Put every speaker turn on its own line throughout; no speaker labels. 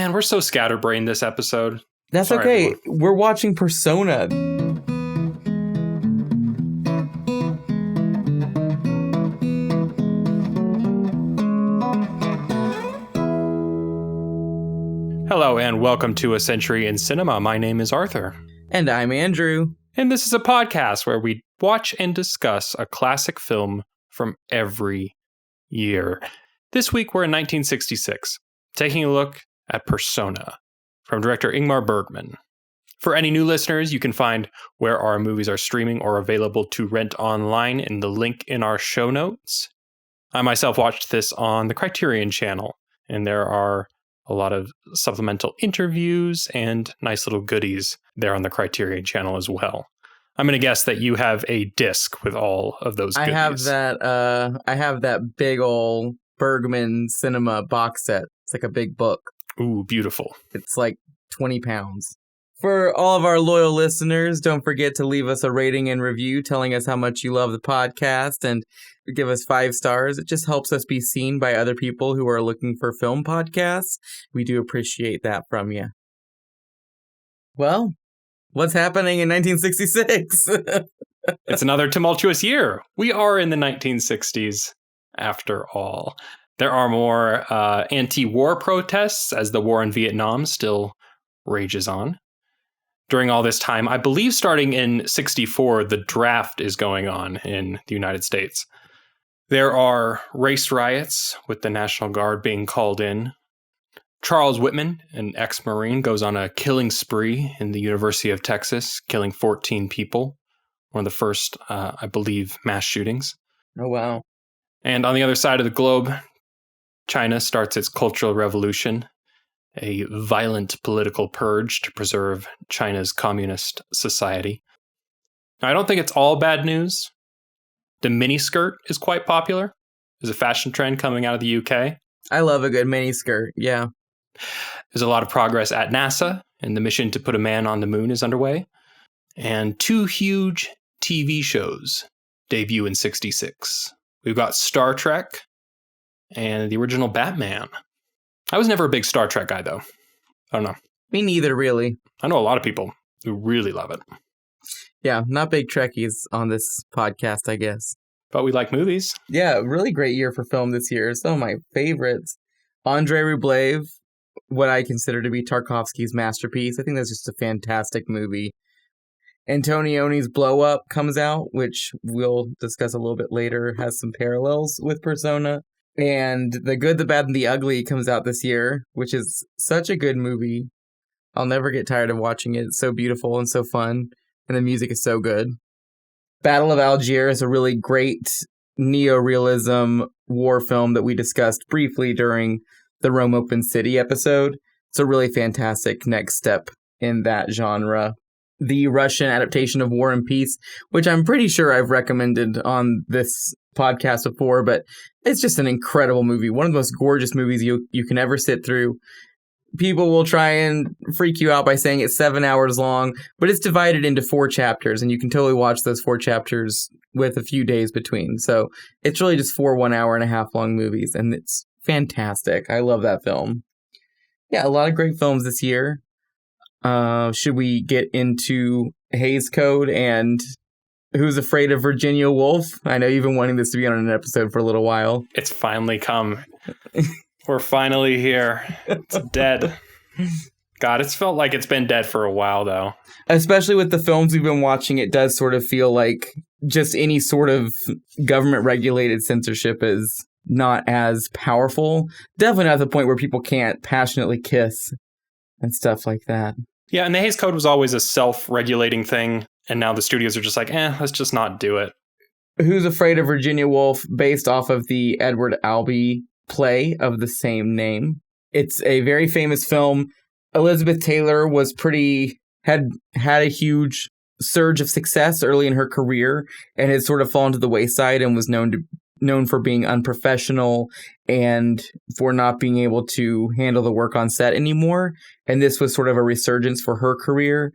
Man, we're so scatterbrained this episode.
That's
Sorry,
okay.
everyone.
We're watching Persona.
Hello and welcome to A Century in Cinema. My name is Arthur.
And I'm Andrew.
And this is a podcast where we watch and discuss a classic film from every year. This week we're in 1966, taking a look at Persona from director Ingmar Bergman. For any new listeners, you can find where our movies are streaming or available to rent online in the link in our show notes. I myself watched this on the Criterion channel, and there are a lot of supplemental interviews and nice little goodies there on the Criterion channel as well. I'm going to guess that you have a disc with all of those goodies.
I have that big old Bergman cinema box set. It's like a big book.
Ooh, beautiful.
It's like 20 pounds. For all of our loyal listeners, don't forget to leave us a rating and review telling us how much you love the podcast and give us 5 stars. It just helps us be seen by other people who are looking for film podcasts. We do appreciate that from you. Well, what's happening in 1966?
It's another tumultuous year. We are in the 1960s after all. There are more anti-war protests as the war in Vietnam still rages on. During all this time, I believe starting in 64, the draft is going on in the United States. There are race riots with the National Guard being called in. Charles Whitman, an ex-Marine, goes on a killing spree in the University of Texas, killing 14 people. One of the first, I believe, mass shootings.
Oh, wow.
And on the other side of the globe, China starts its Cultural Revolution, a violent political purge to preserve China's communist society. Now, I don't think it's all bad news. The miniskirt is quite popular. There's a fashion trend coming out of the UK.
I love a good miniskirt, yeah.
There's a lot of progress at NASA, and the mission to put a man on the moon is underway. And 2 huge TV shows debut in 66. We've got Star Trek and the original Batman. I was never a big Star Trek guy, though. I don't know.
Me neither, really.
I know a lot of people who really love it.
Yeah, not big Trekkies on this podcast, I guess.
But we like movies.
Yeah, really great year for film this year. Some of my favorites. Andrei Rublev, what I consider to be Tarkovsky's masterpiece. I think that's just a fantastic movie. Antonioni's Blow Up comes out, which we'll discuss a little bit later, has some parallels with Persona. And The Good, the Bad, and the Ugly comes out this year, which is such a good movie. I'll never get tired of watching it. It's so beautiful and so fun, and the music is so good. Battle of Algiers is a really great neo-realism war film that we discussed briefly during the Rome Open City episode. It's a really fantastic next step in that genre. The Russian adaptation of War and Peace, which I'm pretty sure I've recommended on this podcast before, but it's just an incredible movie. One of the most gorgeous movies you can ever sit through. People will try and freak you out by saying it's 7 hours long, but it's divided into 4 chapters, and you can totally watch those 4 chapters with a few days between. So it's really just 4 1.5 hour long movies, and it's fantastic. I love that film. Yeah, a lot of great films this year. Should we get into Hays Code and Who's Afraid of Virginia Woolf? I know you've been wanting this to be on an episode for a little while.
It's finally come. We're finally here. It's dead. God, it's felt like it's been dead for a while, though.
Especially with the films we've been watching, it does sort of feel like just any sort of government-regulated censorship is not as powerful. Definitely not to the point where people can't passionately kiss and stuff like that.
Yeah, and the Hays Code was always a self-regulating thing, and now the studios are just like, let's just not do it.
Who's Afraid of Virginia Woolf, based off of the Edward Albee play of the same name. It's a very famous film. Elizabeth Taylor had a huge surge of success early in her career and had sort of fallen to the wayside and was known for being unprofessional and for not being able to handle the work on set anymore. And this was sort of a resurgence for her career.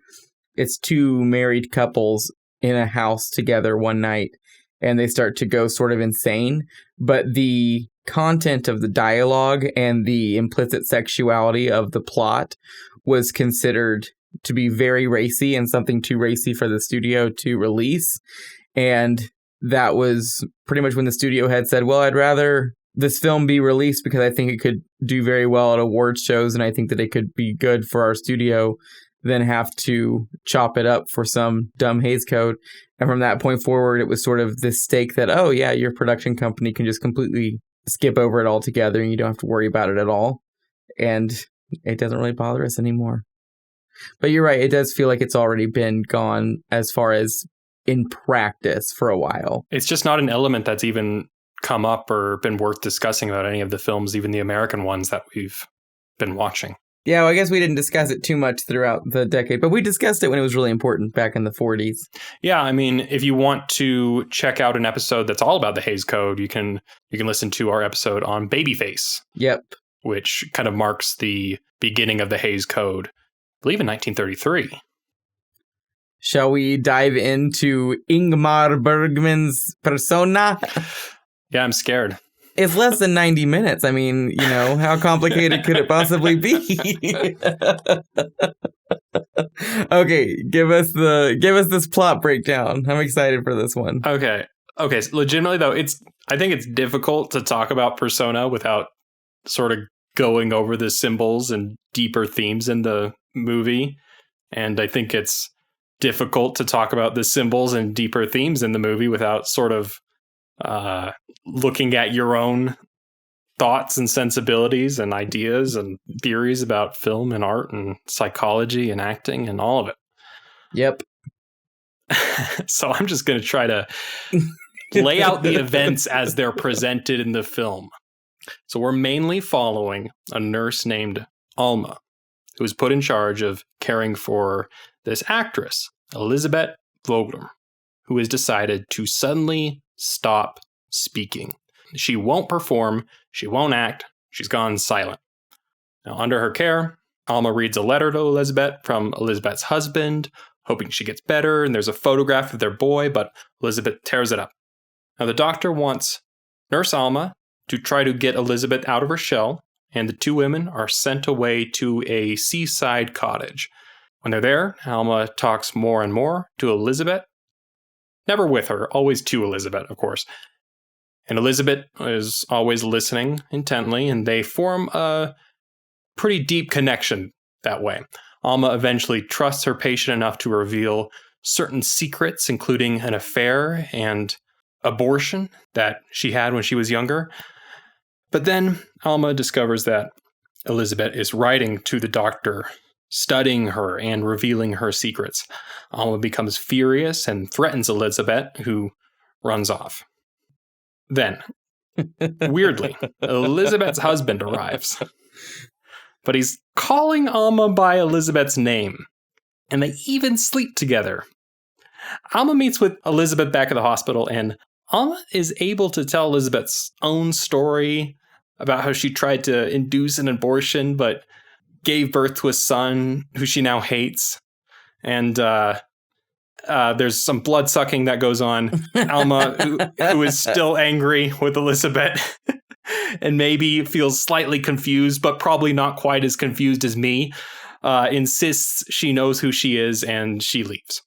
It's 2 married couples in a house together one night, and they start to go sort of insane. But the content of the dialogue and the implicit sexuality of the plot was considered to be very racy and something too racy for the studio to release. And that was pretty much when the studio had said, well, I'd rather this film be released because I think it could do very well at awards shows and I think that it could be good for our studio than have to chop it up for some dumb Hays Code. And from that point forward, it was sort of this stake that, oh yeah, your production company can just completely skip over it altogether and you don't have to worry about it at all. And it doesn't really bother us anymore. But you're right, it does feel like it's already been gone as far as in practice for a while.
It's just not an element that's even come up or been worth discussing about any of the films, even the American ones that we've been watching.
Yeah, well, I guess we didn't discuss it too much throughout the decade, but we discussed it when it was really important back in the 40s.
Yeah, I mean, if you want to check out an episode that's all about the Hays Code, you can listen to our episode on Babyface.
Yep.
Which kind of marks the beginning of the Hays Code, I believe in 1933.
Shall we dive into Ingmar Bergman's Persona?
Yeah, I'm scared.
It's less than 90 minutes. I mean, you know, how complicated could it possibly be? Okay, give us this plot breakdown. I'm excited for this one.
Okay, so legitimately though, I think it's difficult to talk about Persona without sort of going over the symbols and deeper themes in the movie. And I think it's difficult to talk about the symbols and deeper themes in the movie without sort of looking at your own thoughts and sensibilities and ideas and theories about film and art and psychology and acting and all of it.
Yep.
So I'm just going to try to lay out the events as they're presented in the film. So we're mainly following a nurse named Alma, who was put in charge of caring for this actress, Elisabeth Vogler, who has decided to suddenly stop speaking. She won't perform, she won't act, she's gone silent. Now, under her care, Alma reads a letter to Elisabeth from Elisabeth's husband, hoping she gets better, and there's a photograph of their boy, but Elisabeth tears it up. Now, the doctor wants Nurse Alma to try to get Elisabeth out of her shell, and the two women are sent away to a seaside cottage. When they're there, Alma talks more and more to Elisabeth. Never with her, always to Elisabeth, of course. And Elisabeth is always listening intently, and they form a pretty deep connection that way. Alma eventually trusts her patient enough to reveal certain secrets, including an affair and abortion that she had when she was younger. But then Alma discovers that Elisabeth is writing to the doctor, studying her and revealing her secrets. Alma becomes furious and threatens Elisabeth, who runs off. Then, weirdly, Elisabeth's husband arrives. But he's calling Alma by Elisabeth's name, and they even sleep together. Alma meets with Elisabeth back at the hospital, and Alma is able to tell Elisabeth's own story about how she tried to induce an abortion, but gave birth to a son who she now hates. And there's some blood sucking that goes on. Alma, who is still angry with Elisabeth and maybe feels slightly confused, but probably not quite as confused as me, insists she knows who she is and she leaves.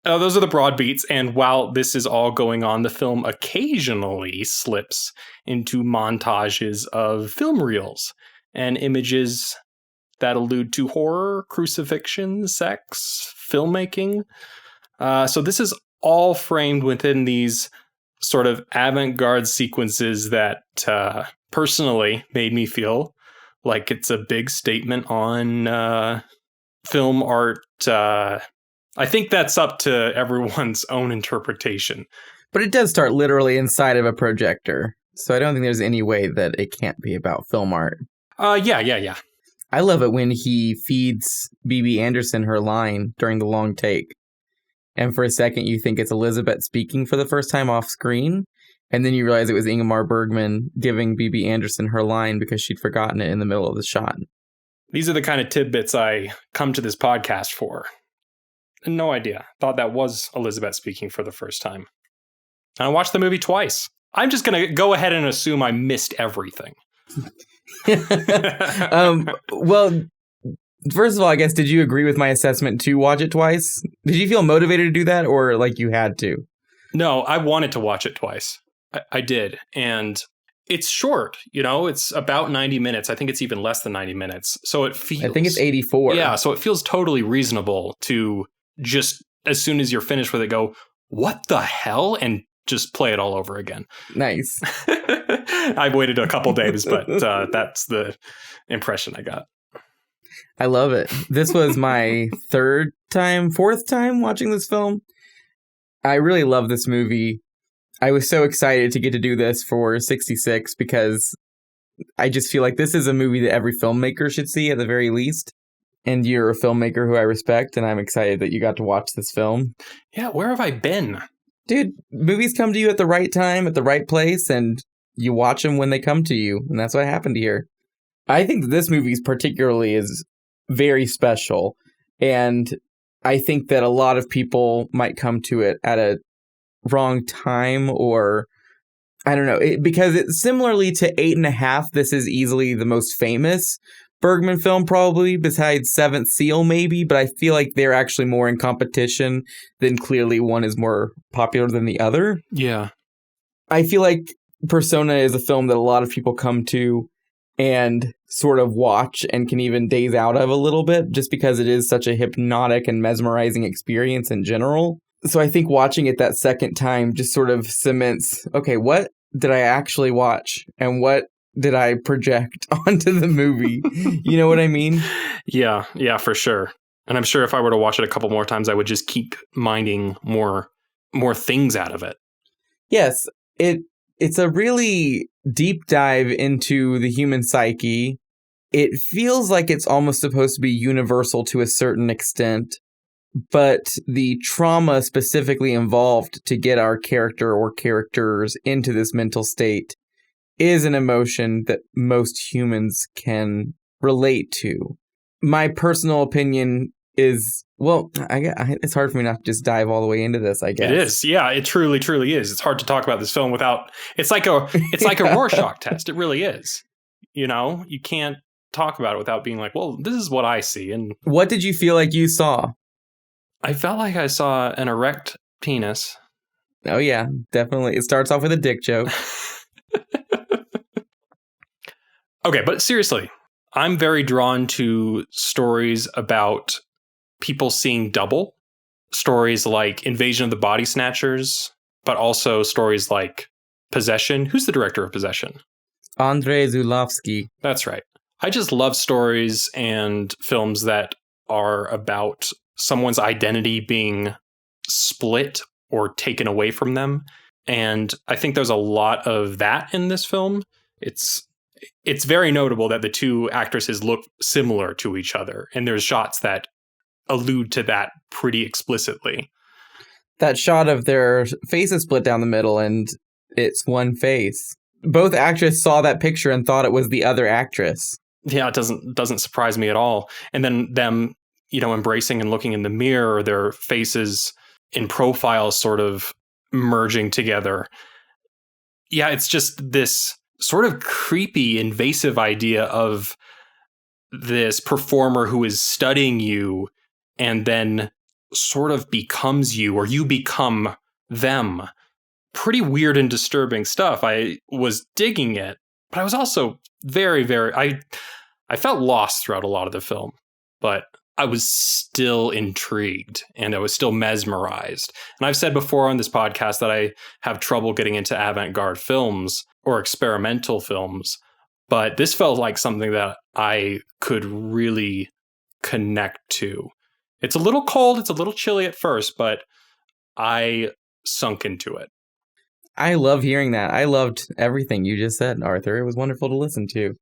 Those are the broad beats, and while this is all going on, the film occasionally slips into montages of film reels and images that allude to horror, crucifixion, sex, filmmaking. So this is all framed within these sort of avant-garde sequences that personally made me feel like it's a big statement on film art. I think that's up to everyone's own interpretation.
But it does start literally inside of a projector. So I don't think there's any way that it can't be about film art.
Yeah.
I love it when he feeds B.B. Anderson her line during the long take. And for a second, you think it's Elisabeth speaking for the first time off screen. And then you realize it was Ingmar Bergman giving B.B. Anderson her line because she'd forgotten it in the middle of the shot.
These are the kind of tidbits I come to this podcast for. No idea. Thought that was Elisabeth speaking for the first time. I watched the movie twice. I'm just going to go ahead and assume I missed everything.
Well, first of all, I guess, did you agree with my assessment to watch it twice? Did you feel motivated to do that, or like you had to?
No, I wanted to watch it twice. I did. And it's short, it's about 90 minutes. I think it's even less than 90 minutes. So it feels...
I think it's 84.
Yeah, so it feels totally reasonable to just, as soon as you're finished with it, go, what the hell? And just play it all over again.
Nice.
I've waited a couple days, but that's the impression I got.
I love it. This was my fourth time watching this film. I really love this movie. I was so excited to get to do this for 66 because I just feel like this is a movie that every filmmaker should see at the very least. And you're a filmmaker who I respect, and I'm excited that you got to watch this film.
Yeah, where have I been?
Dude, movies come to you at the right time, at the right place, and you watch them when they come to you. And that's what happened here. I think that this movie particularly is very special. And I think that a lot of people might come to it at a wrong time, or I don't know, because it's similarly to 8.5. This is easily the most famous Bergman film, probably besides Seventh Seal, maybe. But I feel like they're actually more in competition than clearly one is more popular than the other.
Yeah.
I feel like Persona is a film that a lot of people come to and sort of watch and can even daze out of a little bit just because it is such a hypnotic and mesmerizing experience in general. So I think watching it that second time just sort of cements, okay, what did I actually watch and what did I project onto the movie? You know what I mean? Yeah,
for sure. And I'm sure if I were to watch it a couple more times, I would just keep minding more things out of it.
Yes, it's a really deep dive into the human psyche. It feels like it's almost supposed to be universal to a certain extent, but the trauma specifically involved to get our character or characters into this mental state is an emotion that most humans can relate to. My personal opinion is, well, it's hard for me not to just dive all the way into this, I guess.
It is. Yeah, it truly, truly is. It's hard to talk about this film without, it's like a Rorschach test. It really is. You can't talk about it without being like, well, this is what I see. And
what did you feel like you saw?
I felt like I saw an erect penis.
Oh yeah, definitely. It starts off with a dick joke.
Okay, but seriously, I'm very drawn to stories about people seeing double. Stories like Invasion of the Body Snatchers, but also stories like Possession. Who's the director of Possession?
Andrei Zulawski.
That's right. I just love stories and films that are about someone's identity being split or taken away from them. And I think there's a lot of that in this film. It's very notable that the two actresses look similar to each other. And there's shots that allude to that pretty explicitly.
That shot of their faces split down the middle and it's one face. Both actresses saw that picture and thought it was the other actress.
Yeah, it doesn't surprise me at all. And then them, embracing and looking in the mirror, their faces in profile sort of merging together. Yeah, it's just this sort of creepy, invasive idea of this performer who is studying you and then sort of becomes you, or you become them. Pretty weird and disturbing stuff. I was digging it, but I was also very, very... I felt lost throughout a lot of the film, but I was still intrigued and I was still mesmerized. And I've said before on this podcast that I have trouble getting into avant-garde films or experimental films, but this felt like something that I could really connect to. It's a little cold, it's a little chilly at first, but I sunk into it.
I love hearing that. I loved everything you just said, Arthur. It was wonderful to listen to.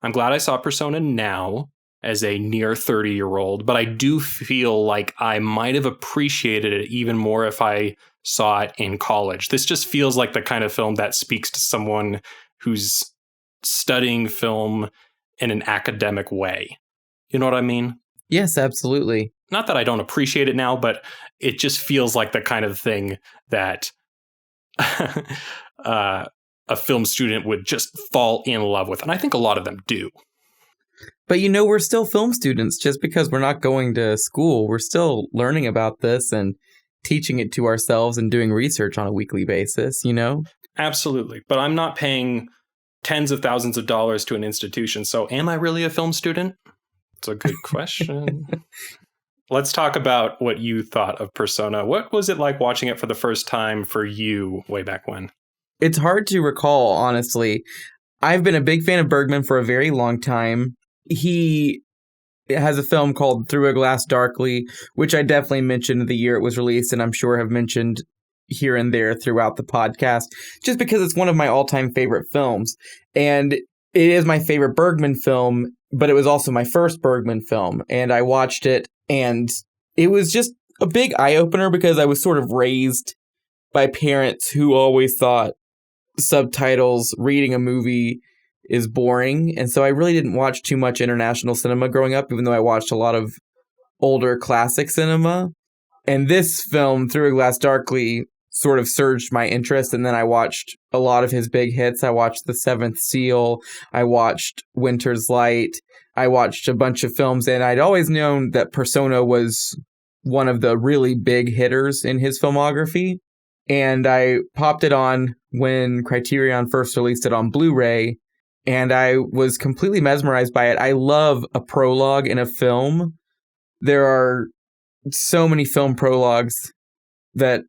I'm glad I saw Persona now as a near 30-year-old, but I do feel like I might have appreciated it even more if I saw it in college. This just feels like the kind of film that speaks to someone who's studying film in an academic way. You know what I mean?
Yes, absolutely.
Not that I don't appreciate it now, but it just feels like the kind of thing that a film student would just fall in love with. And I think a lot of them do.
But we're still film students. Just because we're not going to school, we're still learning about this and teaching it to ourselves and doing research on a weekly basis,
Absolutely. But I'm not paying tens of thousands of dollars to an institution. So am I really a film student? It's a good question. Let's talk about what you thought of Persona. What was it like watching it for the first time for you way back when?
It's hard to recall, honestly. I've been a big fan of Bergman for a very long time. He has a film called Through a Glass Darkly, which I definitely mentioned the year it was released, and I'm sure have mentioned here and there throughout the podcast, just because it's one of my all-time favorite films. And it is my favorite Bergman film, but it was also my first Bergman film. And I watched it, and it was just a big eye-opener because I was sort of raised by parents who always thought subtitles, reading a movie is boring. And so I really didn't watch too much international cinema growing up, even though I watched a lot of older classic cinema. And this film, Through a Glass Darkly, sort of surged my interest. And then I watched a lot of his big hits. I watched The Seventh Seal. I watched Winter's Light. I watched a bunch of films. And I'd always known that Persona was one of the really big hitters in his filmography. And I popped it on when Criterion first released it on Blu-ray. And I was completely mesmerized by it. I love a prologue in a film. There are so many film prologues that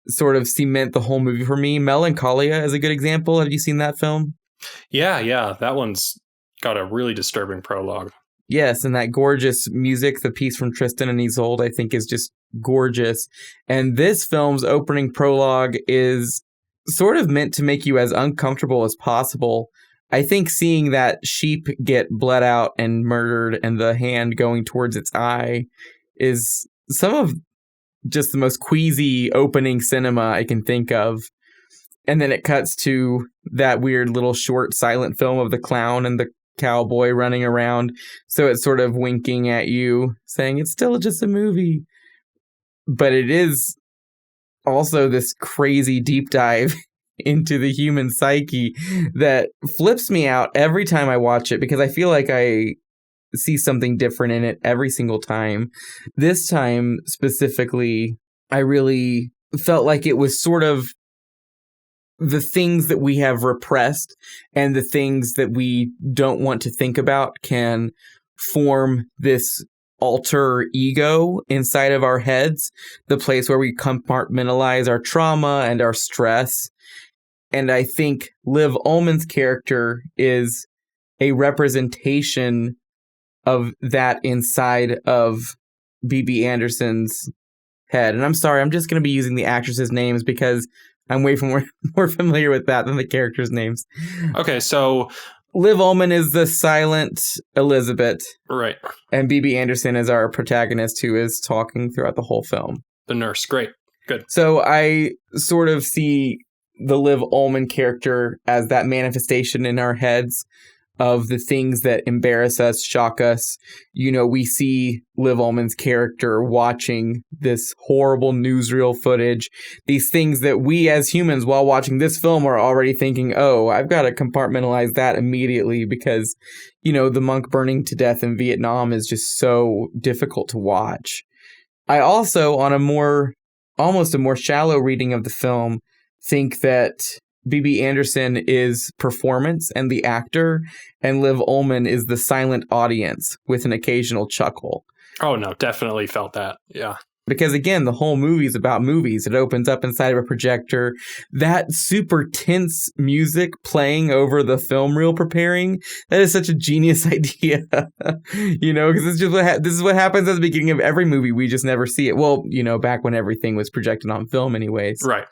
sort of cement the whole movie for me. Melancholia is a good example. Have you seen that film?
Yeah. That one's got a really disturbing prologue.
Yes, and that gorgeous music, the piece from Tristan and Isolde, I think is just gorgeous. And this film's opening prologue is sort of meant to make you as uncomfortable as possible. I think seeing that sheep get bled out and murdered and the hand going towards its eye is some of just the most queasy opening cinema I can think of. And then it cuts to that weird little short silent film of the clown and the cowboy running around. So it's sort of winking at you, saying it's still just a movie. But it is also this crazy deep dive into the human psyche that flips me out every time I watch it, because I feel like I see something different in it every single time. This time specifically, I really felt like it was sort of the things that we have repressed and the things that we don't want to think about can form this alter ego inside of our heads, the place where we compartmentalize our trauma and our stress. And I think Liv Ullmann's character is a representation of that inside of B.B. Anderson's head. And I'm sorry, I'm just going to be using the actresses' names because I'm way more familiar with that than the characters' names.
Okay, so
Liv Ullmann is the silent Elizabeth.
Right.
And B.B. Anderson is our protagonist who is talking throughout the whole film.
The nurse. Great. Good.
So I sort of see the Liv Ullmann character as that manifestation in our heads of the things that embarrass us, shock us. We see Liv Ullmann's character watching this horrible newsreel footage, these things that we as humans, while watching this film, are already thinking, oh, I've got to compartmentalize that immediately because, the monk burning to death in Vietnam is just so difficult to watch. I also, on almost a more shallow reading of the film, think that B.B. Anderson is performance and the actor, and Liv Ullmann is the silent audience with an occasional chuckle.
Oh, no, definitely felt that. Yeah.
Because again, the whole movie is about movies. It opens up inside of a projector. That super tense music playing over the film reel preparing, that is such a genius idea. Because it's just this is what happens at the beginning of every movie. We just never see it. Well, back when everything was projected on film anyways.
Right.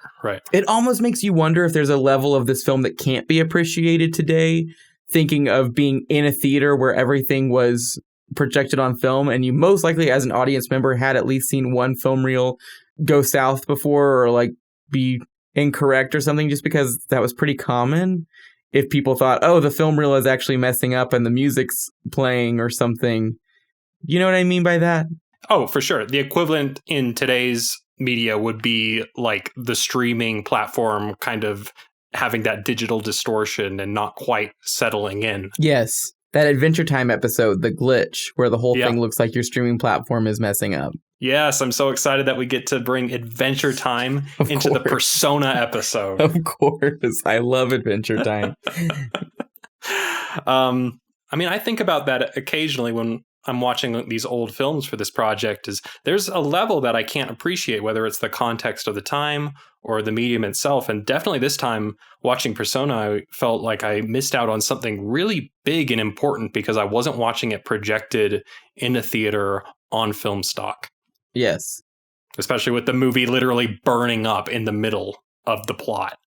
It almost makes you wonder if there's a level of this film that can't be appreciated today, thinking of being in a theater where everything was projected on film, and you most likely as an audience member had at least seen one film reel go south before or be incorrect or something, just because that was pretty common. If people thought, oh, the film reel is actually messing up and the music's playing or something. You know what I mean by that?
Oh, for sure. The equivalent in today's media would be like the streaming platform kind of having that digital distortion and not quite settling in.
Yes. That Adventure Time episode, The Glitch, where the whole thing looks like your streaming platform is messing up.
Yes, I'm so excited that we get to bring Adventure Time into the Persona episode.
Of course. I love Adventure Time.
I mean, I think about that occasionally when I'm watching these old films for this project. Is there's a level that I can't appreciate, whether it's the context of the time or the medium itself. And definitely this time watching Persona, I felt like I missed out on something really big and important because I wasn't watching it projected in a theater on film stock.
Yes.
Especially with the movie literally burning up in the middle of the plot.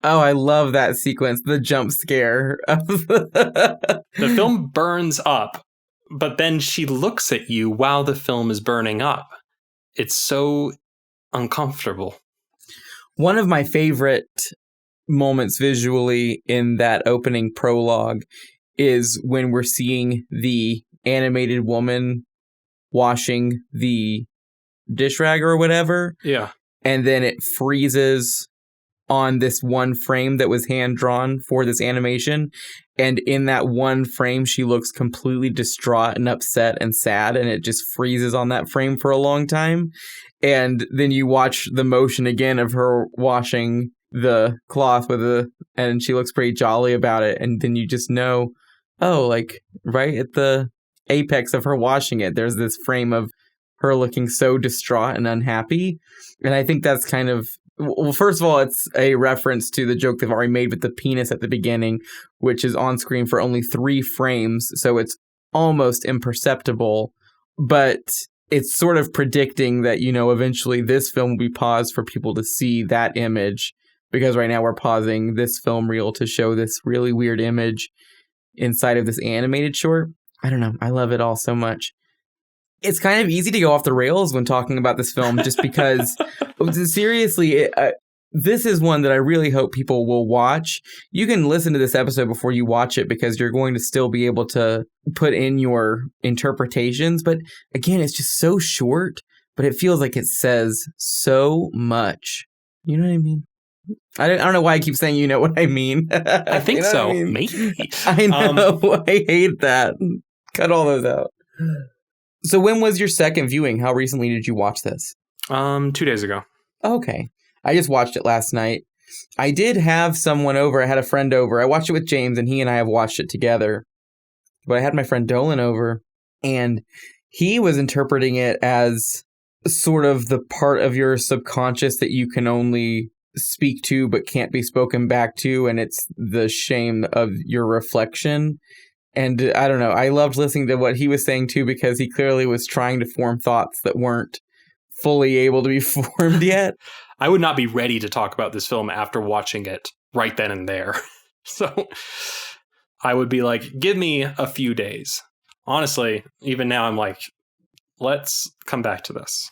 Oh, I love that sequence, the jump scare.
The film burns up, but then she looks at you while the film is burning up. It's so uncomfortable.
One of my favorite moments visually in that opening prologue is when we're seeing the animated woman washing the dish rag or whatever.
Yeah.
And then it freezes on this one frame that was hand-drawn for this animation. And in that one frame, she looks completely distraught and upset and sad, and it just freezes on that frame for a long time. And then you watch the motion again of her washing the cloth and she looks pretty jolly about it. And then you just know, oh, like right at the apex of her washing it, there's this frame of her looking so distraught and unhappy. And I think that's kind of, well, first of all, it's a reference to the joke they've already made with the penis at the beginning, which is on screen for only 3 frames. So it's almost imperceptible, but it's sort of predicting that, you know, eventually this film will be paused for people to see that image, because right now we're pausing this film reel to show this really weird image inside of this animated short. I don't know. I love it all so much. It's kind of easy to go off the rails when talking about this film just because, seriously, this is one that I really hope people will watch. You can listen to this episode before you watch it because you're going to still be able to put in your interpretations. But again, it's just so short, but it feels like it says so much. You know what I mean? I don't know why I keep saying you know what I mean.
I think
you know
so.
I mean?
Maybe.
I know. I hate that. Cut all those out. So when was your second viewing? How recently did you watch this?
2 days ago.
Okay. I just watched it last night. I did have someone over. I had a friend over. I watched it with James, and he and I have watched it together. But I had my friend Dolan over, and he was interpreting it as sort of the part of your subconscious that you can only speak to but can't be spoken back to, and it's the shame of your reflection. And I don't know, I loved listening to what he was saying too, because he clearly was trying to form thoughts that weren't fully able to be formed yet.
I would not be ready to talk about this film after watching it right then and there. So I would be like, give me a few days. Honestly, even now I'm like, let's come back to this.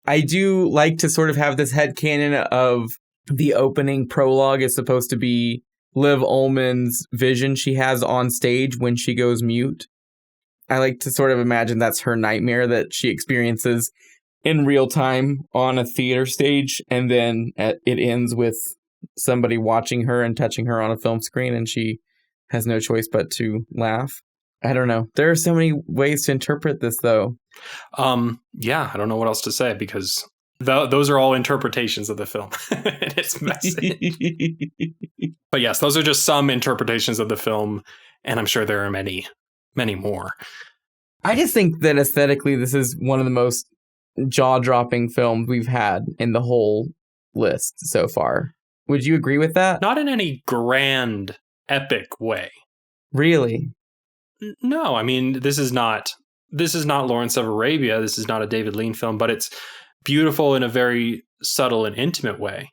I do like to sort of have this headcanon of the opening prologue is supposed to be Liv Ullmann's vision she has on stage when she goes mute. I like to sort of imagine that's her nightmare that she experiences in real time on a theater stage, and then it ends with somebody watching her and touching her on a film screen, and she has no choice but to laugh. I don't know. There are so many ways to interpret this, though.
Yeah, I don't know what else to say, because those are all interpretations of the film and its message. But yes, those are just some interpretations of the film, and I'm sure there are many, many more.
I just think that aesthetically, this is one of the most jaw-dropping films we've had in the whole list so far. Would you agree with that?
Not in any grand, epic way.
Really?
No, I mean, this is not Lawrence of Arabia. This is not a David Lean film, but it's beautiful in a very subtle and intimate way.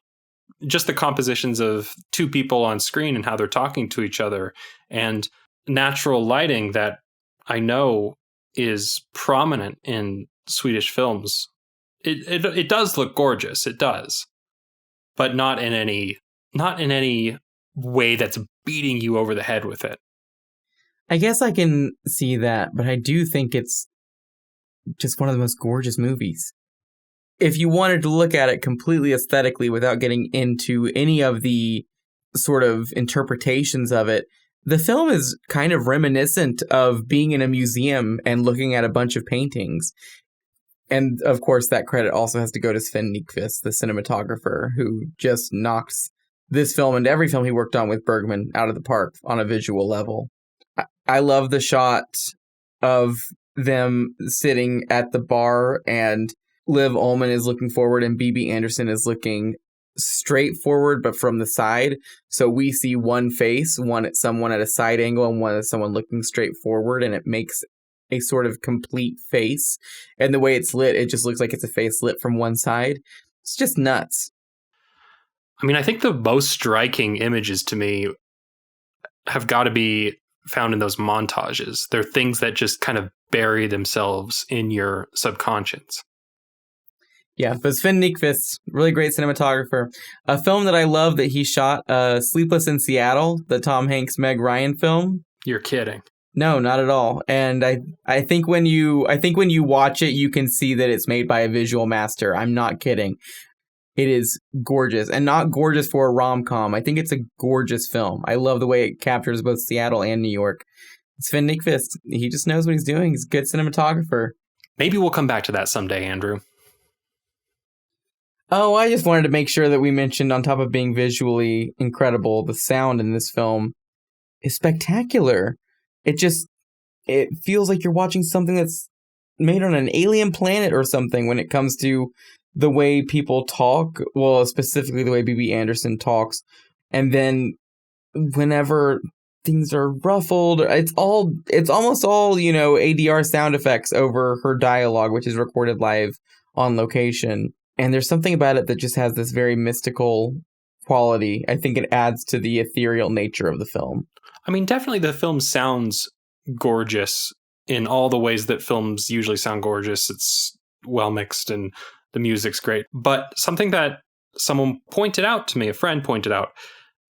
Just the compositions of two people on screen and how they're talking to each other, and natural lighting that I know is prominent in Swedish films. It does look gorgeous. It does, but not in any way that's beating you over the head with it.
I guess I can see that, but I do think it's just one of the most gorgeous movies. If you wanted to look at it completely aesthetically without getting into any of the sort of interpretations of it, the film is kind of reminiscent of being in a museum and looking at a bunch of paintings. And of course, that credit also has to go to Sven Nykvist, the cinematographer, who just knocks this film and every film he worked on with Bergman out of the park on a visual level. I love the shot of them sitting at the bar and Liv Ullmann is looking forward and B.B. Anderson is looking straight forward, but from the side. So we see one face, one at someone at a side angle and one at someone looking straight forward, and it makes a sort of complete face. And the way it's lit, it just looks like it's a face lit from one side. It's just nuts.
I mean, I think the most striking images to me have got to be found in those montages. They're things that just kind of bury themselves in your subconscious.
Yeah, but Sven Nykvist, really great cinematographer. A film that I love that he shot, Sleepless in Seattle, the Tom Hanks, Meg Ryan film.
You're kidding.
No, not at all. And I think when you watch it, you can see that it's made by a visual master. I'm not kidding. It is gorgeous, and not gorgeous for a rom-com. I think it's a gorgeous film. I love the way it captures both Seattle and New York. Sven Nykvist, he just knows what he's doing. He's a good cinematographer.
Maybe we'll come back to that someday, Andrew.
Oh, I just wanted to make sure that we mentioned, on top of being visually incredible, the sound in this film is spectacular. It feels like you're watching something that's made on an alien planet or something when it comes to the way people talk, well, specifically the way B.B. Anderson talks. And then whenever things are ruffled, it's almost all, ADR sound effects over her dialogue, which is recorded live on location. And there's something about it that just has this very mystical quality. I think it adds to the ethereal nature of the film.
I mean, definitely the film sounds gorgeous in all the ways that films usually sound gorgeous. It's well mixed and the music's great. But something that someone pointed out to me, a friend pointed out,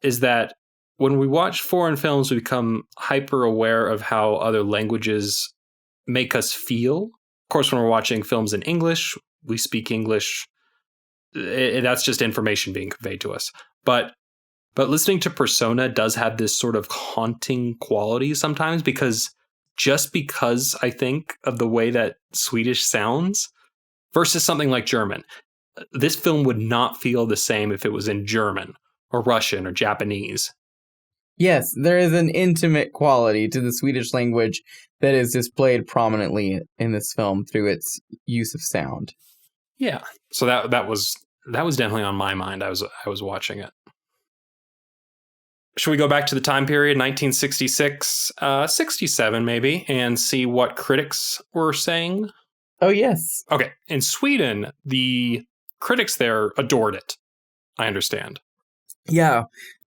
is that when we watch foreign films, we become hyper aware of how other languages make us feel. Of course, when we're watching films in English, we speak English. That's just information being conveyed to us. But listening to Persona does have this sort of haunting quality sometimes, because I think of the way that Swedish sounds versus something like German. This film would not feel the same if it was in German or Russian or Japanese.
Yes, there is an intimate quality to the Swedish language that is displayed prominently in this film through its use of sound.
Yeah, so that was definitely on my mind. I was watching it. Should we go back to the time period, 1966, 67 maybe, and see what critics were saying?
Oh, yes.
Okay, in Sweden, the critics there adored it, I understand.
Yeah,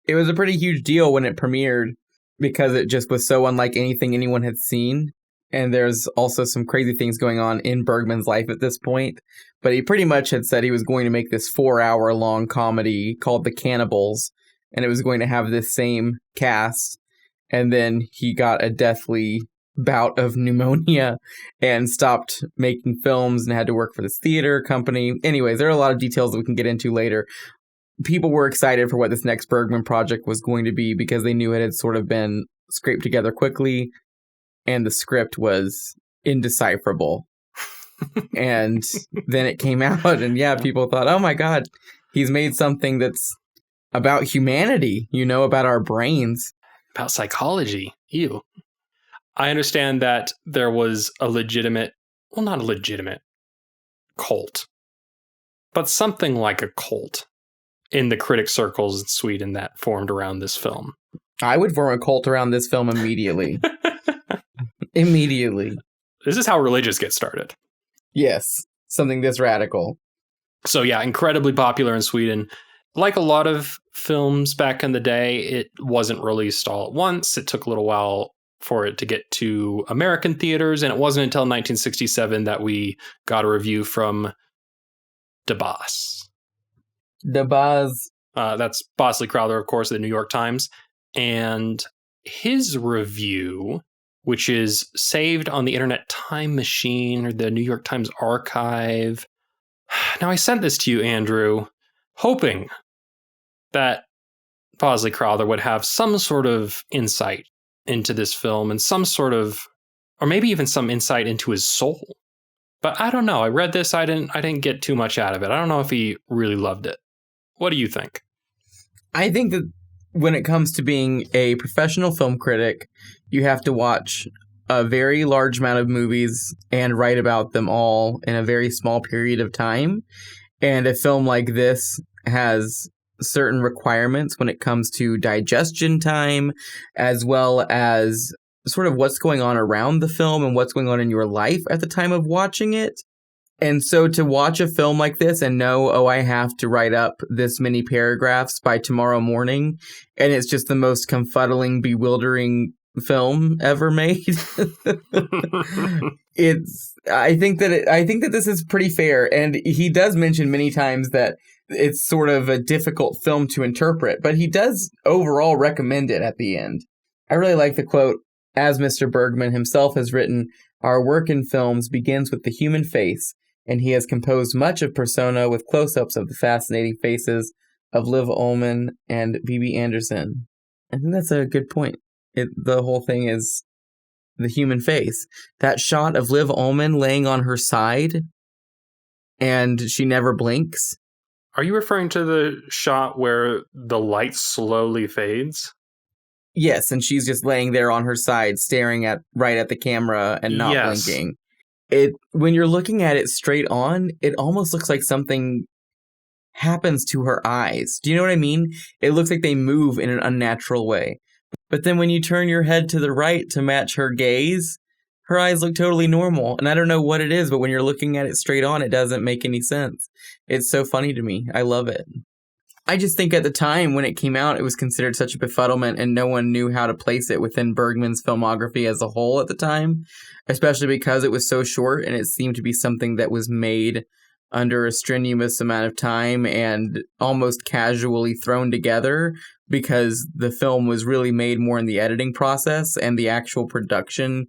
it was a pretty huge deal when it premiered because it just was so unlike anything anyone had seen. And there's also some crazy things going on in Bergman's life at this point. But he pretty much had said he was going to make this 4-hour-long comedy called The Cannibals, and it was going to have this same cast. And then he got a deathly bout of pneumonia and stopped making films and had to work for this theater company. Anyways, there are a lot of details that we can get into later. People were excited for what this next Bergman project was going to be because they knew it had sort of been scraped together quickly and the script was indecipherable. And then it came out and people thought, oh my God, he's made something that's about humanity, about our brains.
About psychology. Ew. I understand that there was a legitimate, well, not a legitimate cult, but something like a cult in the critic circles in Sweden that formed around this film.
I would form a cult around this film immediately. Immediately.
This is how religious gets started.
Yes, something this radical.
So yeah, incredibly popular in Sweden. Like a lot of films back in the day, it wasn't released all at once. It took a little while for it to get to American theaters, and it wasn't until 1967 that we got a review from De Bas.
De Bas.
That's Bosley Crowther, of course, of the New York Times. And his review which is saved on the Internet Time Machine or the New York Times Archive. Now, I sent this to you, Andrew, hoping that Bosley Crowther would have some sort of insight into this film and some sort of, or maybe even some insight into his soul. But I don't know. I read this. I didn't get too much out of it. I don't know if he really loved it. What do you think?
I think that when it comes to being a professional film critic, you have to watch a very large amount of movies and write about them all in a very small period of time. And a film like this has certain requirements when it comes to digestion time, as well as sort of what's going on around the film and what's going on in your life at the time of watching it. And so to watch a film like this and know, oh, I have to write up this many paragraphs by tomorrow morning, and it's just the most confuddling, bewildering film ever made. I think that this is pretty fair, and he does mention many times that it's sort of a difficult film to interpret, but he does overall recommend it at the end. I really like the quote, as Mr. Bergman himself has written, "Our work in films begins with the human face, and he has composed much of Persona with close-ups of the fascinating faces of Liv Ullmann and B.B. Anderson." I think that's a good point. The whole thing is the human face. That shot of Liv Ullmann laying on her side, and she never blinks.
Are you referring to the shot where the light slowly fades?
Yes, and she's just laying there on her side, staring right at the camera and not blinking. When you're looking at it straight on, it almost looks like something happens to her eyes. Do you know what I mean? It looks like they move in an unnatural way. But then when you turn your head to the right to match her gaze, her eyes look totally normal. And I don't know what it is, but when you're looking at it straight on, it doesn't make any sense. It's so funny to me. I love it. I just think at the time when it came out, it was considered such a befuddlement and no one knew how to place it within Bergman's filmography as a whole at the time, especially because it was so short and it seemed to be something that was made under a strenuous amount of time and almost casually thrown together because the film was really made more in the editing process and the actual production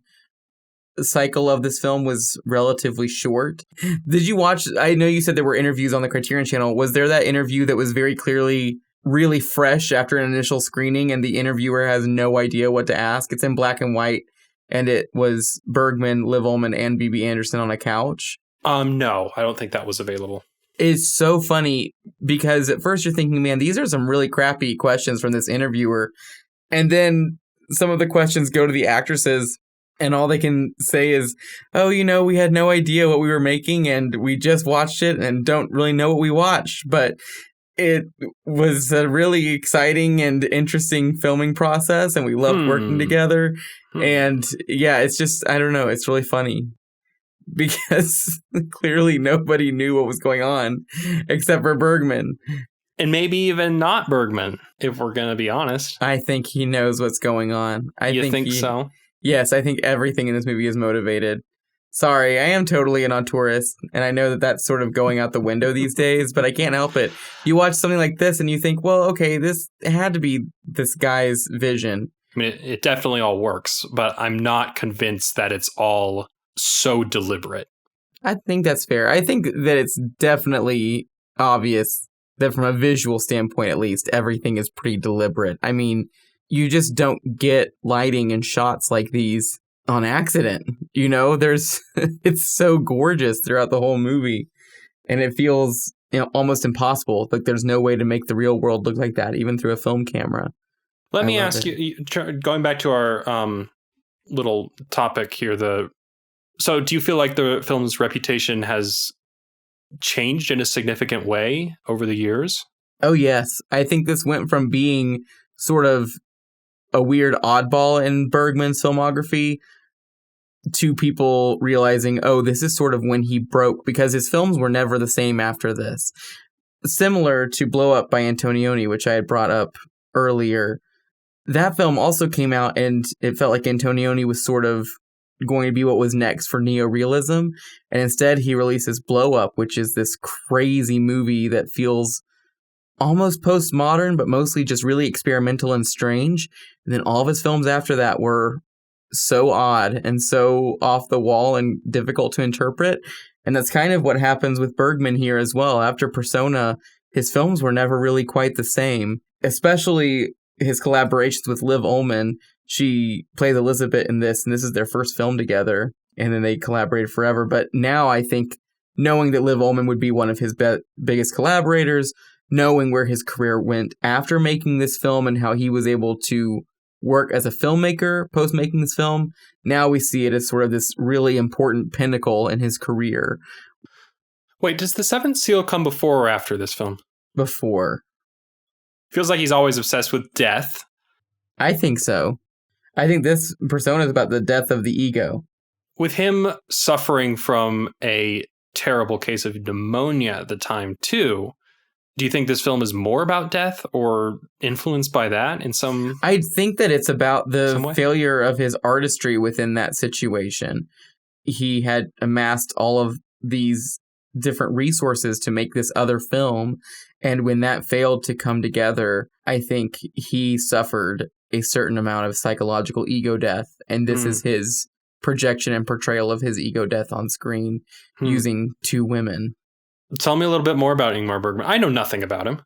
cycle of this film was relatively short. Did you watch, I know you said there were interviews on the Criterion Channel. Was there that interview that was very clearly really fresh after an initial screening and the interviewer has no idea what to ask? It's in black and white and it was Bergman, Liv Ullmann, and B.B. Anderson on a couch.
No, I don't think that was available.
It's so funny because at first you're thinking, man, these are some really crappy questions from this interviewer. And then some of the questions go to the actresses and all they can say is, oh, we had no idea what we were making and we just watched it and don't really know what we watched. But it was a really exciting and interesting filming process and we loved working together. And yeah, it's just, I don't know, it's really funny. Because clearly nobody knew what was going on except for Bergman.
And maybe even not Bergman, if we're going to be honest.
I think he knows what's going on.
You think so?
Yes, I think everything in this movie is motivated. Sorry, I am totally an auteurist, and I know that that's sort of going out the window these days, but I can't help it. You watch something like this and you think, well, okay, this had to be this guy's vision.
I mean, it definitely all works, but I'm not convinced that it's all so deliberate.
I think that's fair. I think that it's definitely obvious that from a visual standpoint, at least, everything is pretty deliberate. I mean, you just don't get lighting and shots like these on accident. It's so gorgeous throughout the whole movie. And it feels, almost impossible. Like there's no way to make the real world look like that, even through a film camera.
Let me ask you, going back to our little topic here, so do you feel like the film's reputation has changed in a significant way over the years?
Oh, yes. I think this went from being sort of a weird oddball in Bergman's filmography to people realizing, oh, this is sort of when he broke, because his films were never the same after this. Similar to Blow Up by Antonioni, which I had brought up earlier. That film also came out and it felt like Antonioni was sort of going to be what was next for neorealism, and instead he releases Blow Up, which is this crazy movie that feels almost postmodern, but mostly just really experimental and strange. And then all of his films after that were so odd and so off the wall and difficult to interpret. And that's kind of what happens with Bergman here as well. After Persona, his films were never really quite the same, especially his collaborations with Liv Ullmann. She plays Elizabeth in this, and this is their first film together, and then they collaborated forever. But now I think, knowing that Liv Ullmann would be one of his biggest collaborators, knowing where his career went after making this film and how he was able to work as a filmmaker post making this film, now we see it as sort of this really important pinnacle in his career.
Wait, does The Seventh Seal come before or after this film?
Before.
Feels like he's always obsessed with death.
I think so. I think this Persona is about the death of the ego.
With him suffering from a terrible case of pneumonia at the time, too, do you think this film is more about death or influenced by that in some...
I think that it's about the failure of his artistry within that situation. He had amassed all of these different resources to make this other film, and when that failed to come together, I think he suffered a certain amount of psychological ego death, and this is his projection and portrayal of his ego death on screen using two women.
Tell me a little bit more about Ingmar Bergman. I know nothing about him.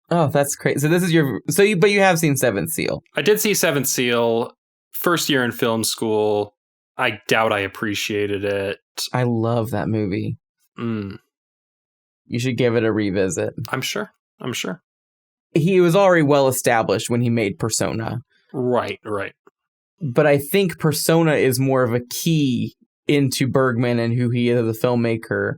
Oh, that's great. So this is but you have seen Seventh Seal.
I did see Seventh Seal, first year in film school. I doubt I appreciated it.
I love that movie. You should give it a revisit.
I'm sure.
He was already well established when he made Persona.
Right.
But I think Persona is more of a key into Bergman and who he is as a filmmaker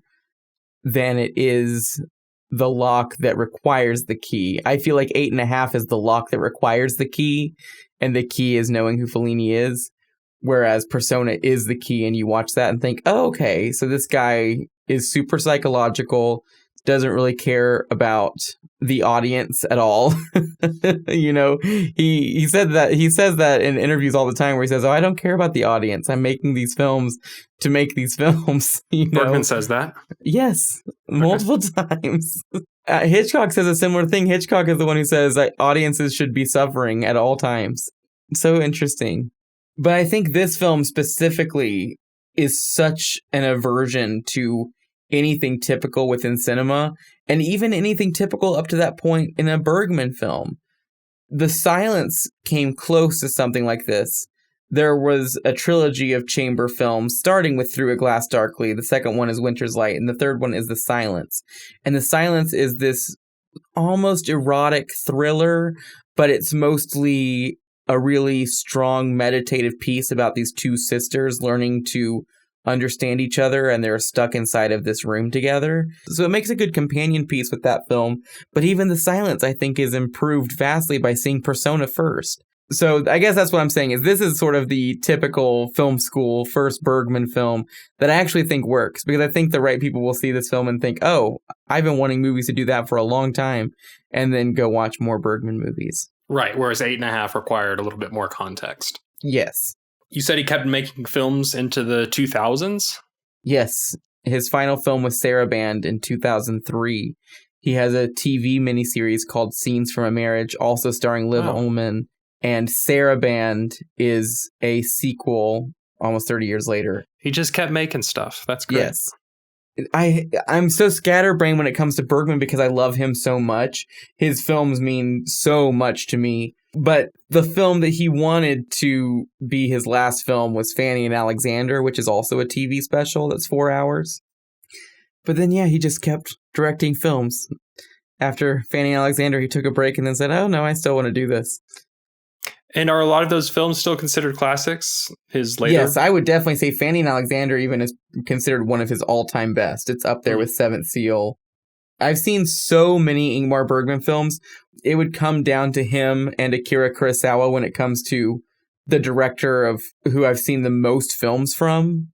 than it is the lock that requires the key. I feel like 8.5 is the lock that requires the key, and the key is knowing who Fellini is, whereas Persona is the key, and you watch that and think, oh, okay, so this guy is super psychological, doesn't really care about the audience at all. You know, he says that in interviews all the time where he says, oh, I don't care about the audience. I'm making these films to make these films. You know?
Bergman says that?
Yes, multiple times. Hitchcock says a similar thing. Hitchcock is the one who says that audiences should be suffering at all times. So interesting. But I think this film specifically is such an aversion to anything typical within cinema, and even anything typical up to that point in a Bergman film. The Silence came close to something like this. There was a trilogy of chamber films, starting with Through a Glass Darkly. The second one is Winter's Light, and the third one is The Silence. And The Silence is this almost erotic thriller, but it's mostly a really strong meditative piece about these two sisters learning to understand each other, and they're stuck inside of this room together. So it makes a good companion piece with that film. But even The Silence, I think, is improved vastly by seeing Persona first. So I guess that's what I'm saying, is this is sort of the typical film school first Bergman film that I actually think works, because I think the right people will see this film and think, oh, I've been wanting movies to do that for a long time, and then go watch more Bergman movies.
Right, whereas 8.5 required a little bit more context.
Yes.
You said he kept making films into the 2000s?
Yes. His final film was Saraband in 2003. He has a TV miniseries called Scenes from a Marriage, also starring Liv Ullmann. And Saraband is a sequel almost 30 years later.
He just kept making stuff. That's great.
Yes. I'm so scatterbrained when it comes to Bergman because I love him so much. His films mean so much to me. But the film that he wanted to be his last film was Fanny and Alexander, which is also a TV special that's 4 hours. But then, he just kept directing films. After Fanny and Alexander, he took a break and then said, oh, no, I still want to do this.
And are a lot of those films still considered classics? His later?
Yes, I would definitely say Fanny and Alexander even is considered one of his all-time best. It's up there with Seventh Seal. I've seen so many Ingmar Bergman films. It would come down to him and Akira Kurosawa when it comes to the director of who I've seen the most films from.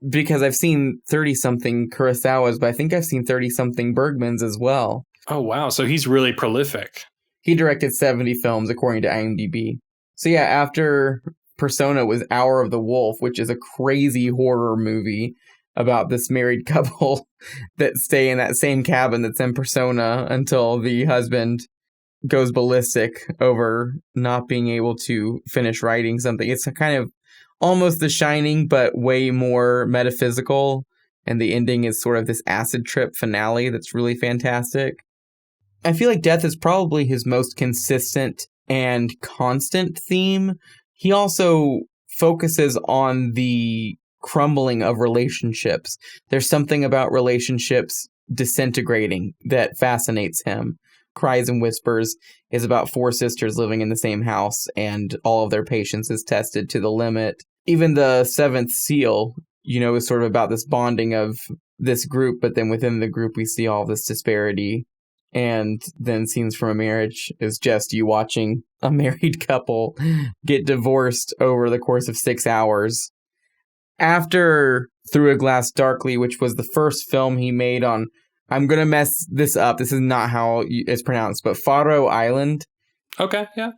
Because I've seen 30-something Kurosawas, but I think I've seen 30-something Bergmans as well.
Oh, wow. So he's really prolific.
He directed 70 films, according to IMDb. So after Persona was Hour of the Wolf, which is a crazy horror movie about this married couple that stay in that same cabin that's in Persona until the husband goes ballistic over not being able to finish writing something. It's kind of almost The Shining, but way more metaphysical. And the ending is sort of this acid trip finale that's really fantastic. I feel like death is probably his most consistent and constant theme. He also focuses on the crumbling of relationships. There's something about relationships disintegrating that fascinates him. Cries and Whispers is about 4 sisters living in the same house, and all of their patience is tested to the limit. Even the Seventh Seal, is sort of about this bonding of this group, but then within the group we see all this disparity. And then Scenes from a Marriage is just you watching a married couple get divorced over the course of 6 hours. After Through a Glass Darkly, which was the first film he made on, I'm going to mess this up, this is not how it's pronounced, but Faroe Island.
Okay, yeah.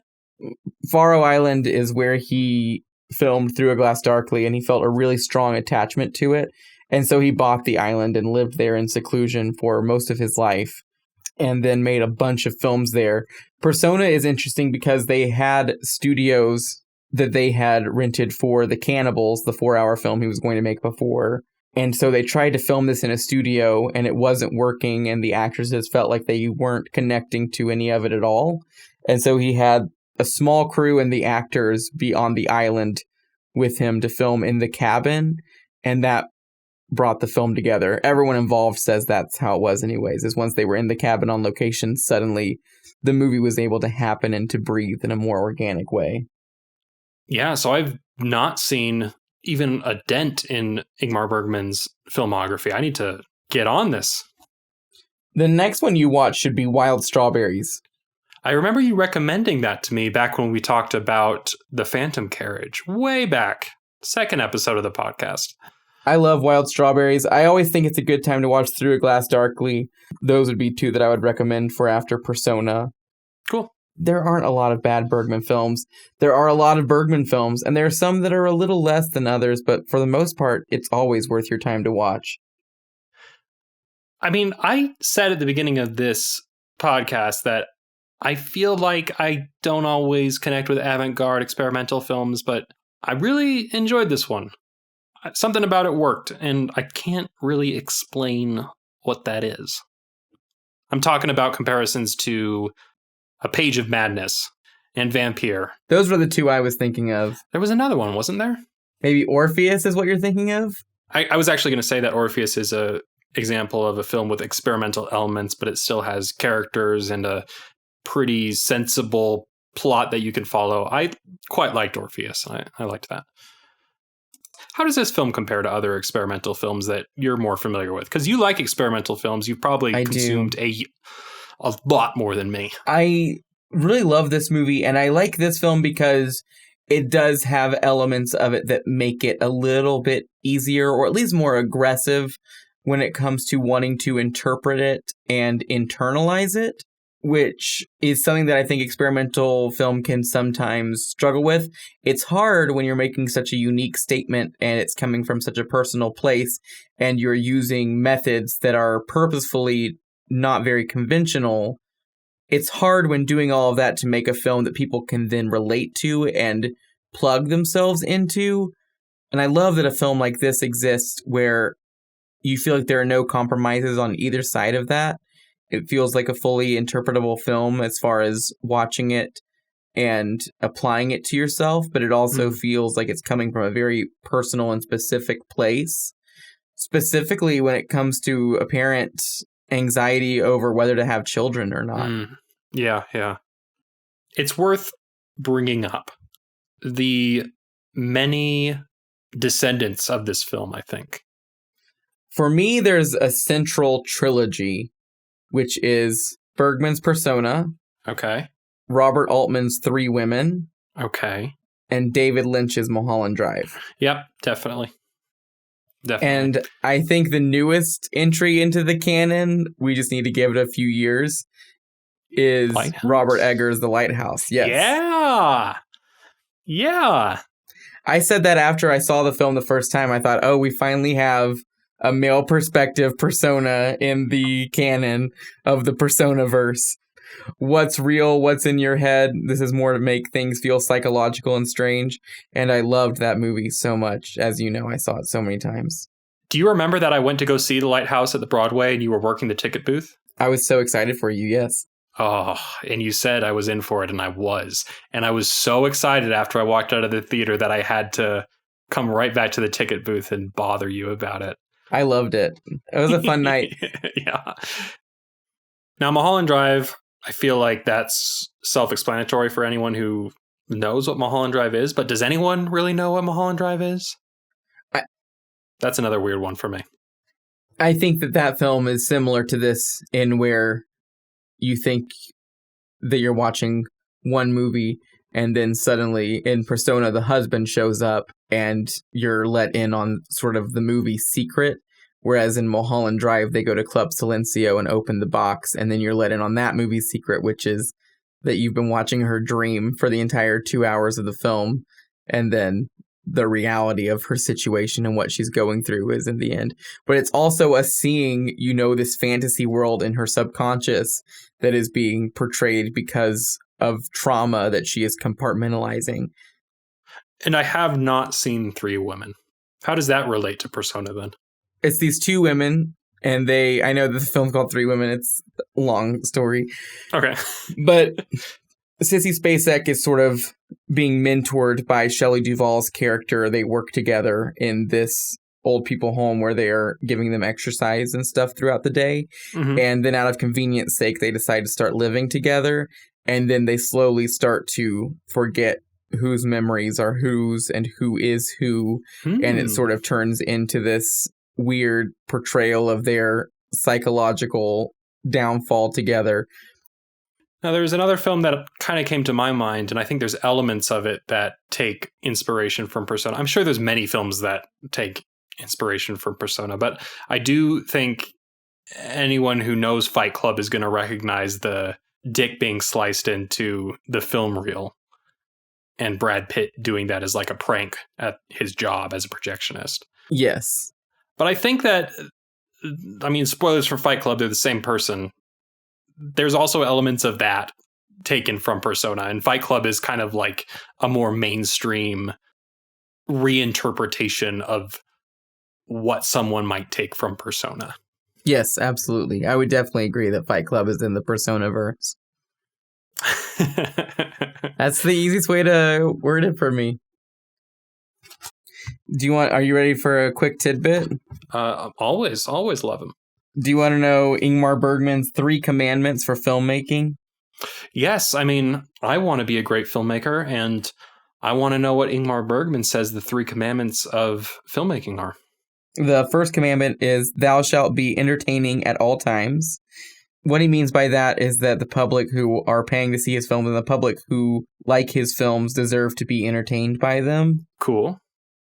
Faroe Island is where he filmed Through a Glass Darkly, and he felt a really strong attachment to it. And so he bought the island and lived there in seclusion for most of his life, and then made a bunch of films there. Persona is interesting because they had studios that they had rented for The Cannibals, the 4-hour film he was going to make before. And so they tried to film this in a studio, and it wasn't working, and the actresses felt like they weren't connecting to any of it at all. And so he had a small crew and the actors be on the island with him to film in the cabin, and that brought the film together. Everyone involved says that's how it was anyways, is once they were in the cabin on location, suddenly the movie was able to happen and to breathe in a more organic way.
Yeah, so I've not seen even a dent in Ingmar Bergman's filmography. I need to get on this.
The next one you watch should be Wild Strawberries.
I remember you recommending that to me back when we talked about The Phantom Carriage, way back, second episode of the podcast.
I love Wild Strawberries. I always think it's a good time to watch Through a Glass Darkly. Those would be 2 that I would recommend for after Persona.
Cool.
There aren't a lot of bad Bergman films. There are a lot of Bergman films, and there are some that are a little less than others, but for the most part, it's always worth your time to watch.
I mean, I said at the beginning of this podcast that I feel like I don't always connect with avant-garde experimental films, but I really enjoyed this one. Something about it worked, and I can't really explain what that is. I'm talking about comparisons to A Page of Madness and Vampire.
Those were the 2 I was thinking of.
There was another one, wasn't there?
Maybe Orpheus is what you're thinking of?
I was actually going to say that Orpheus is a example of a film with experimental elements, but it still has characters and a pretty sensible plot that you can follow. I quite liked Orpheus. I liked that. How does this film compare to other experimental films that you're more familiar with? Because you like experimental films. You've probably consumed a lot more than me.
I really love this movie, and I like this film because it does have elements of it that make it a little bit easier, or at least more aggressive, when it comes to wanting to interpret it and internalize it, which is something that I think experimental film can sometimes struggle with. It's hard when you're making such a unique statement and it's coming from such a personal place, and you're using methods that are purposefully not very conventional. It's hard when doing all of that to make a film that people can then relate to and plug themselves into. And I love that a film like this exists where you feel like there are no compromises on either side of that. It feels like a fully interpretable film as far as watching it and applying it to yourself, but it also feels like it's coming from a very personal and specific place, specifically when it comes to a parent's anxiety over whether to have children or not.
Yeah. It's worth bringing up the many descendants of this film, I think.
For me, there's a central trilogy, which is Bergman's Persona.
Okay.
Robert Altman's Three Women.
Okay.
And David Lynch's Mulholland Drive.
Yep, definitely.
And I think the newest entry into the canon, we just need to give it a few years, is
Lighthouse?
Robert Eggers' The Lighthouse. Yes.
Yeah.
I said that after I saw the film the first time. I thought, oh, we finally have a male perspective persona in the canon of the Persona-verse. what's real, what's in your head. This is more to make things feel psychological and strange. And I loved that movie so much. As you know, I saw it so many times.
Do you remember that I went to go see The Lighthouse at the Broadway and you were working the ticket booth?
I was so excited for you, yes.
Oh, and you said I was in for it, and I was. And I was so excited after I walked out of the theater that I had to come right back to the ticket booth and bother you about it.
I loved it. It was a fun night.
Yeah. Now, Mulholland Drive, I feel like that's self-explanatory for anyone who knows what Mulholland Drive is, but does anyone really know what Mulholland Drive is? That's another weird one for me.
I think that film is similar to this in where you think that you're watching one movie and then suddenly in Persona, the husband shows up and you're let in on sort of the movie secret. Whereas in Mulholland Drive, they go to Club Silencio and open the box, and then you're let in on that movie secret, which is that you've been watching her dream for the entire 2 hours of the film, and then the reality of her situation and what she's going through is in the end. But it's also us seeing, this fantasy world in her subconscious that is being portrayed because of trauma that she is compartmentalizing.
And I have not seen Three Women. How does that relate to Persona then?
It's these two women, and I know that the film's called Three Women. It's a long story.
Okay.
But Sissy Spacek is sort of being mentored by Shelley Duvall's character. They work together in this old people home where they are giving them exercise and stuff throughout the day. Mm-hmm. And then out of convenience sake, they decide to start living together. And then they slowly start to forget whose memories are whose and who is who. And it sort of turns into this weird portrayal of their psychological downfall together.
Now, there's another film that kind of came to my mind, and I think there's elements of it that take inspiration from Persona. I'm sure there's many films that take inspiration from Persona, but I do think anyone who knows Fight Club is going to recognize the dick being sliced into the film reel and Brad Pitt doing that as like a prank at his job as a projectionist.
Yes.
But I think that, spoilers for Fight Club, they're the same person. There's also elements of that taken from Persona, and Fight Club is kind of like a more mainstream reinterpretation of what someone might take from Persona.
Yes, absolutely. I would definitely agree that Fight Club is in the Persona-verse. That's the easiest way to word it for me. Are you ready for a quick tidbit?
Always love them.
Do you want to know Ingmar Bergman's 3 commandments for filmmaking?
Yes, I want to be a great filmmaker, and I want to know what Ingmar Bergman says the 3 commandments of filmmaking are.
The first commandment is, thou shalt be entertaining at all times. What he means by that is that the public who are paying to see his films and the public who like his films deserve to be entertained by them.
Cool.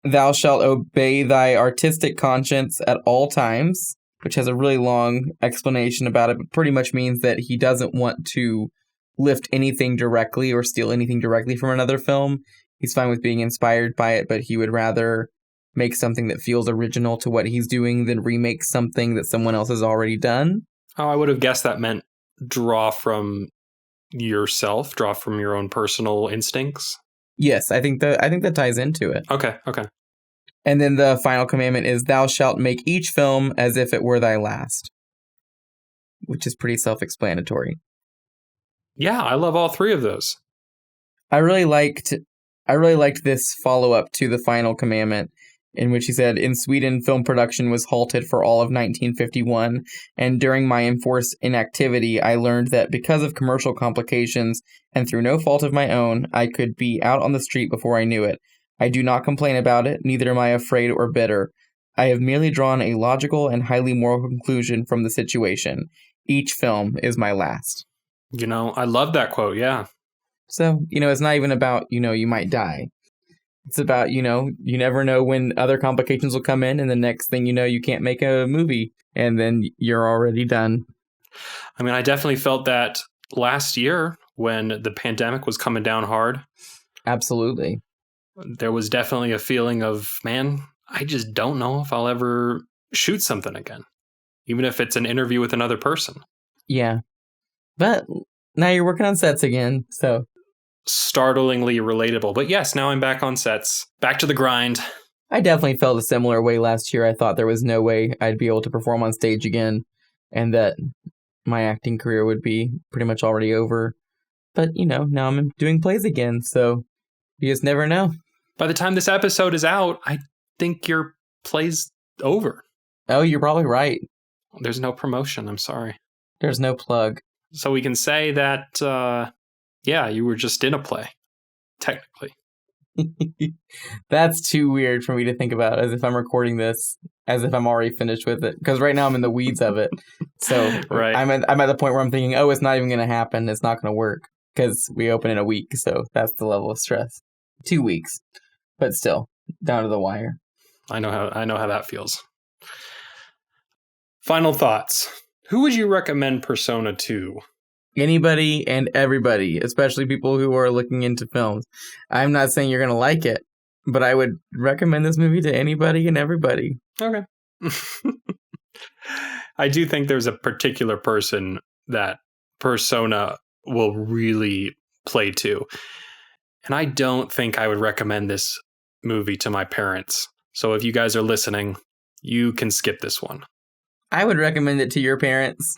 Thou shalt obey thy artistic conscience at all times, which has a really long explanation about it, but pretty much means that he doesn't want to lift anything directly or steal anything directly from another film. He's fine with being inspired by it, but he would rather make something that feels original to what he's doing than remake something that someone else has already done.
Oh, I would have guessed that meant draw from yourself, draw from your own personal instincts.
Yes, I think that ties into it.
Okay.
And then the final commandment is, thou shalt make each film as if it were thy last, which is pretty self-explanatory.
Yeah, I love all 3 of those.
I really liked this follow-up to the final commandment, in which he said, in Sweden, film production was halted for all of 1951, and during my enforced inactivity, I learned that because of commercial complications, and through no fault of my own, I could be out on the street before I knew it. I do not complain about it, neither am I afraid or bitter. I have merely drawn a logical and highly moral conclusion from the situation. Each film is my last.
I love that quote, yeah.
So, it's not even about, you might die. It's about, you never know when other complications will come in, and the next thing you know, you can't make a movie, and then you're already done.
I definitely felt that last year when the pandemic was coming down hard.
Absolutely.
There was definitely a feeling of, man, I just don't know if I'll ever shoot something again, even if it's an interview with another person.
Yeah. But Now you're working on sets again, so.
Startlingly relatable. But yes, now I'm back on sets. Back to the grind.
I definitely felt a similar way last year. I thought there was no way I'd be able to perform on stage again, and that my acting career would be pretty much already over. But, now I'm doing plays again, so you just never know.
By the time this episode is out, I think your play's over.
Oh, you're probably right.
There's no promotion, I'm sorry.
There's no plug.
So we can say that, you were just in a play, technically.
That's too weird for me to think about, as if I'm recording this, as if I'm already finished with it. Because right now I'm in the weeds of it. So
right.
I'm at the point where I'm thinking, oh, it's not even going to happen. It's not going to work. Because we open in a week. So that's the level of stress. 2 weeks. But still, down to the wire.
I know how that feels. Final thoughts. Who would you recommend Persona to?
Anybody and everybody, especially people who are looking into films. I'm not saying you're going to like it, but I would recommend this movie to anybody and everybody.
Okay. I do think there's a particular person that Persona will really play to. And I don't think I would recommend this movie to my parents. So if you guys are listening, you can skip this one.
I would recommend it to your parents.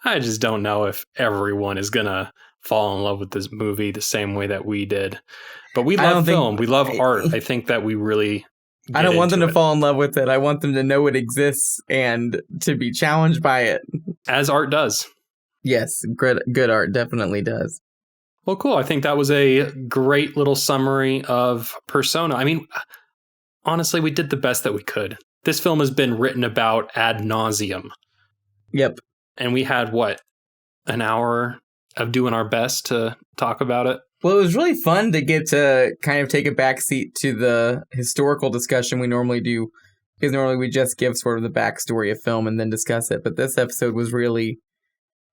I just don't know if everyone is going to fall in love with this movie the same way that we did. But we love film. We love art. I think that we really...
I don't want them to fall in love with it. I want them to know it exists and to be challenged by it.
As art does.
Yes, good art definitely does.
Well, cool. I think that was a great little summary of Persona. I mean, honestly, we did the best that we could. This film has been written about ad nauseum.
Yep.
And we had, an hour of doing our best to talk about it?
Well, it was really fun to get to kind of take a backseat to the historical discussion we normally do. Because normally we just give sort of the backstory of film and then discuss it. But this episode was really...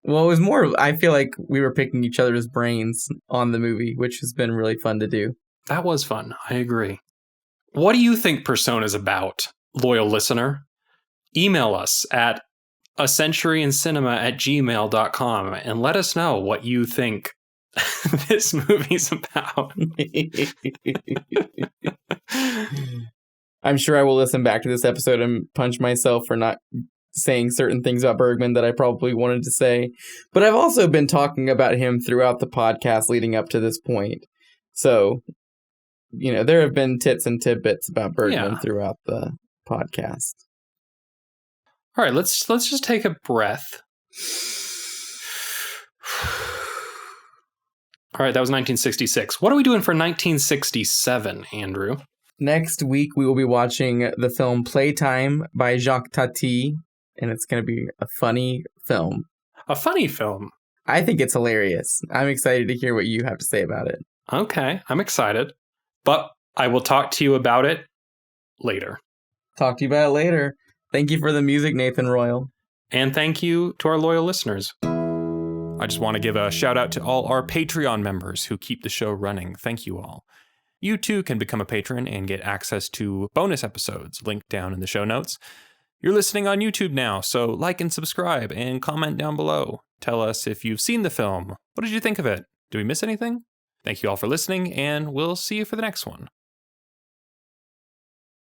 Well, it was more... I feel like we were picking each other's brains on the movie, which has been really fun to do.
That was fun. I agree. What do you think Persona's about, loyal listener? Email us at acenturyancinema@gmail.com and let us know what you think this movie's about.
I'm sure I will listen back to this episode and punch myself for not saying certain things about Bergman that I probably wanted to say. But I've also been talking about him throughout the podcast leading up to this point. So, there have been tits and tidbits about Bergman throughout the podcast.
All right, let's just take a breath. All right, that was 1966. What are we doing for 1967, Andrew?
Next week, we will be watching the film Playtime by Jacques Tati, and it's going to be a funny film.
A funny film?
I think it's hilarious. I'm excited to hear what you have to say about it.
Okay, I'm excited. But I will talk to you about it later.
Talk to you about it later. Thank you for the music, Nathan Royal.
And thank you to our loyal listeners. I just want to give a shout out to all our Patreon members who keep the show running. Thank you all. You too can become a patron and get access to bonus episodes linked down in the show notes. You're listening on YouTube now, so like and subscribe and comment down below. Tell us if you've seen the film. What did you think of it? Did we miss anything? Thank you all for listening, and we'll see you for the next one.